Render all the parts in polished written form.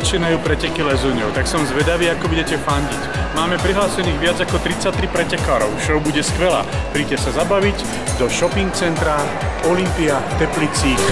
začínajú preteky lezuňov, tak som zvedavý, ako budete fandiť. Máme prihlásených viac ako 33 pretekárov, show bude skvelá. Príďte sa zabaviť do shopping centra Olympia v Teplicích.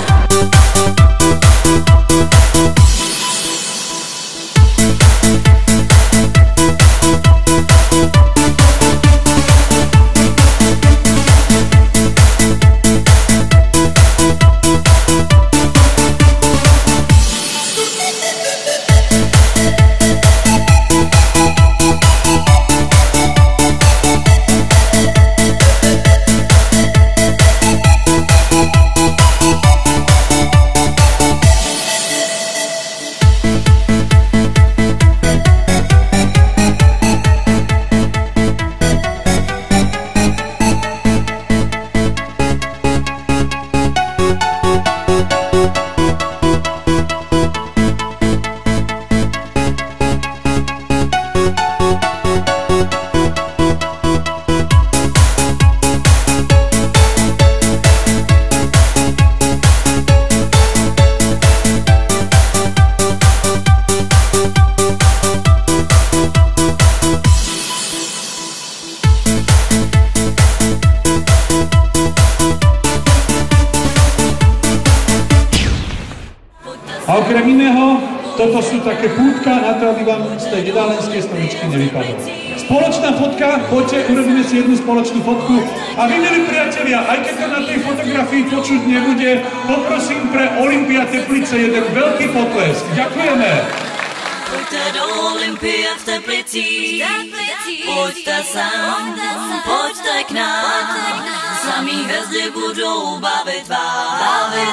A okrem iného, toto sú také pútka na to, aby vám z tej jedálenskej stoličky nevypadlo. Spoločná fotka, poďte, urobíme si jednu spoločnú fotku. A vy, milí priatelia, aj keď to na tej fotografii počuť nebude, poprosím pre Olympia Teplice jeden veľký potlesk. Ďakujeme. Pojďte do Olympia v Teplicích, pojďte sem, pojďte k nám, samý hvězdy budou bavit vás.